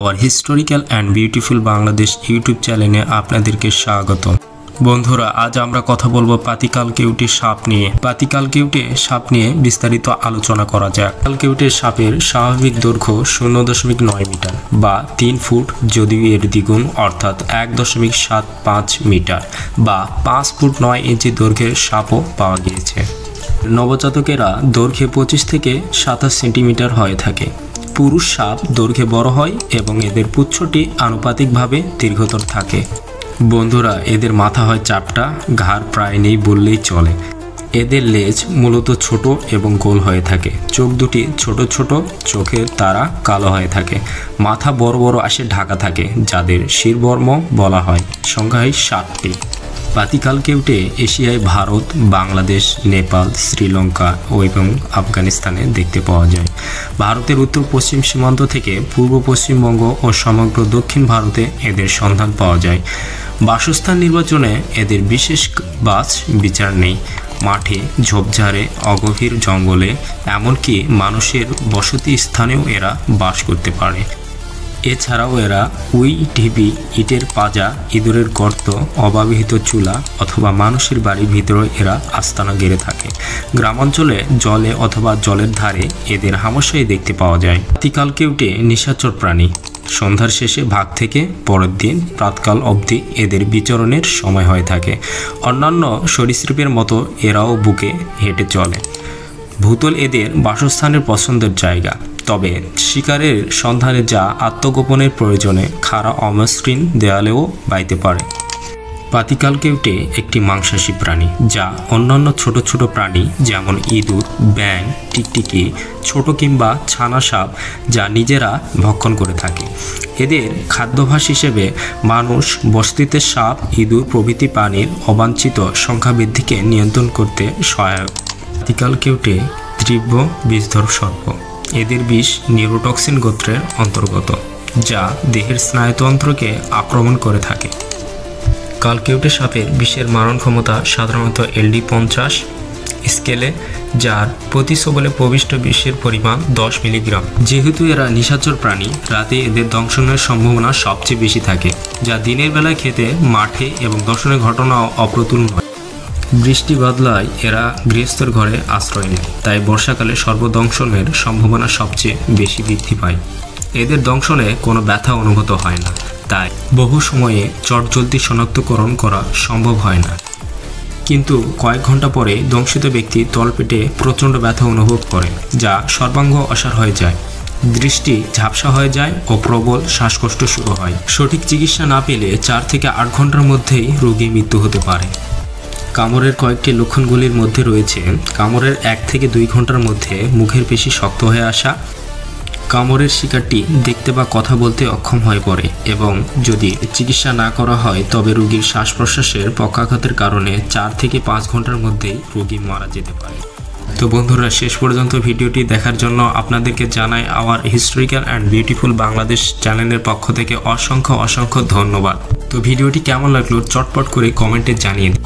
और historical and beautiful Bangladesh YouTube चैनेले आपनादेरके स्वागत। बंधुरा आज आमरा कथा बोलबो पातिकालकेउटे साप निये। पातिकालकेउटे साप निये विस्तारित आलोचना करा जाक। कालकेउटे सापेर स्वाभाविक दैर्घ्य 0.9 मिटार बा 3 फुट यदिও एर द्विगुण अर्थात 1.75 मिटार बा 5 फुट 9 इंची दैर्घ्যের सापও पाওয়া গিয়েছে। नवजातकेरा दैर्घ्ये 25 থেকে 27 सेंटीमिटार हये थाके। पुरुष साप दैर्घ्ये बड़ हय एबं एदेर पुच्छटी आनुपातिकभावे दीर्घतर थाके। बंधुरा एदेर माथा हय चापटा, घाड़ प्राय नेই বললেই চলে। एदेर लेज मूलत छोटो एवं गोल हये थाके। चोख दुटी छोटो छोटो, चोखेर तारा कालो हये थाके। माथा बड़ बड़ आशे ढाका थाके जादेर शिरबर्म बला हय। संख्या हय 7टी। पातिकालकेउटे एशियाय भारत, बांग्लादेश, नेपाल, श्रीलंका एवं आफगानिस्ताने देखते पाওয়া যায়। भारतेर उत्तर पश्चिम सीमाন্ত থেকে पूर्व पश्चिमबंग और समग्र दक्षिण भारते एদের সন্ধান পাওয়া যায়। বাসস্থান নির্বাচনে এদের বিশেষ বাছ বিচার নেই। মাঠে, ঝোপঝাড়ে, অগভীর জঙ্গলে এমনকি মানুষের বসতি স্থানেও এরা বাস করতে পারে। এছাড়াও এরা উই, ঢিবি, ইটের পাজা, ইঁদুরের গর্ত, অব্যবহৃত চুলা অথবা মানুষের বাড়ির ভিতরে এরা আস্তানা গেড়ে থাকে। গ্রামাঞ্চলে জলে অথবা জলের ধারে এদের হামেশাই দেখতে পাওয়া যায়। পাতিকালকেউটে নিশাচর প্রাণী। সন্ধ্যার শেষে ভাগ থেকে পরের দিন প্রাতকাল অবধি এদের বিচরণের সময় হয়ে থাকে। অন্যান্য সরীসৃপের মতো এরাও বুকে হেঁটে চলে। ভূতল এদের বাসস্থানের পছন্দের জায়গা। তবে শিকারের সন্ধানে যা আত্মগোপনের প্রয়োজনে খাড়া অমসৃণ দেয়ালেও বাইতে পারে। পাতিকালকেউটে একটি মাংসাশী প্রাণী যা অন্যান্য ছোট ছোট প্রাণী যেমন ইঁদুর, ব্যাঙ, টিকটিকি, ছোট কিংবা ছানা সাপ যা নিজেরা ভক্ষণ করে থাকে। এদের খাদ্যাভ্যাস হিসেবে মানুষ বস্তিতে সাপ, ইঁদুর প্রভৃতি প্রাণীর অবাঞ্ছিত সংখ্যা বৃদ্ধিকে নিয়ন্ত্রণ করতে সহায়ক। পাতিকালকেউটে তীব্র বিষধর সর্প। এদের বিষ নিউরোটক্সিন গোত্রের অন্তর্গত যা দেহের স্নায়ুতন্ত্রকে আক্রমণ করে থাকে। কালকেউটে সাপের বিষের মারণ ক্ষমতা সাধারণত LD50 স্কেলে, যার প্রতি ছোবলে প্রবিষ্ট বিষের পরিমাণ 10 মিলিগ্রাম। যেহেতু এরা নিশাচর প্রাণী, রাতে এদের দংশনের সম্ভাবনা সবচেয়ে বেশি থাকে, যা দিনের বেলায় খেতে মাঠে এবং দর্শনের ঘটনাও অপ্রতুল নয়। বৃষ্টি বাদলায় এরা গৃহস্থের ঘরে আশ্রয় নেয়, তাই বর্ষাকালে সর্বদংশনের সম্ভাবনা সবচেয়ে বেশি বৃদ্ধি পায়। এদের দংশনে কোনো ব্যথা অনুভূত হয় না, তাই বহু সময়ে চটজলদি শনাক্তকরণ করা সম্ভব হয় না। কিন্তু কয়েক ঘন্টা পরে দংশিত ব্যক্তি তলপেটে প্রচণ্ড ব্যথা অনুভব করে, যা সর্বাঙ্গ অসাড় হয়ে যায়, দৃষ্টি ঝাপসা হয়ে যায় ও প্রবল শ্বাসকষ্ট শুরু হয়। সঠিক চিকিৎসা না পেলে 4 থেকে 8 ঘন্টার মধ্যেই রোগীর মৃত্যু হতে পারে। কামড়ের কয়েকটি লক্ষণগুলির মধ্যে রয়েছে কামড়ের 1 থেকে 2 ঘন্টার মধ্যে মুখের পেশি শক্ত হয়ে আসা, কামড়ের শিকারটি দেখতে বা কথা বলতে অক্ষম হয়ে পড়ে এবং যদি চিকিৎসা না করা হয় তবে রোগীর শ্বাস প্রশ্বাসের পক্ষাঘাতের কারণে 4 থেকে 5 ঘন্টার মধ্যেই রোগী মারা যেতে পারে। তো বন্ধুরা, শেষ পর্যন্ত ভিডিওটি দেখার জন্য আপনাদেরকে জানাই hour historical and beautiful Bangladesh চ্যানেলের পক্ষ থেকে অসংখ্য অসংখ্য ধন্যবাদ। তো ভিডিওটি কেমন লাগলো চটপট করে কমেন্টে জানিয়ে দিন।